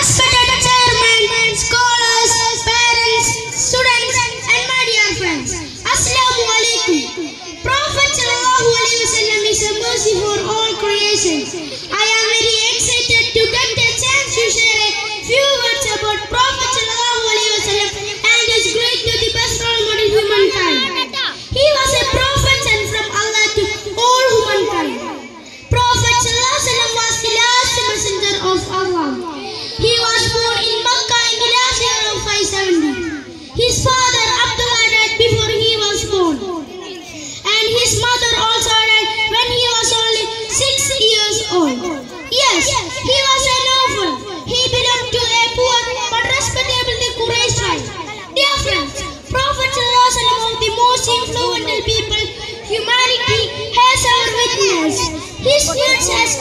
respected chairman, scholars, parents, students, and my dear friends. Assalamu alaikum. Prophet sallallahu alaihi wasallam is a mercy for all creation. I am very excited to get a chance to share a few words about Prophet sallallahu alaihi wasallam and his great to the best role model humankind. He was a prophet sent from Allah to all humankind. Prophet sallallahu alaihi wasallam was the last messenger of Allah. He was born in Makkah in the last year of 570. His father Abdullah died before he was born, and his mother also died when he was only 6 years old. Yes, he was an orphan. He belonged to a poor but respectable Quraysh tribe. Dear friends, Prophet sallallahu alaihi wasallam was the most influential people humanity has ever witnessed. His words has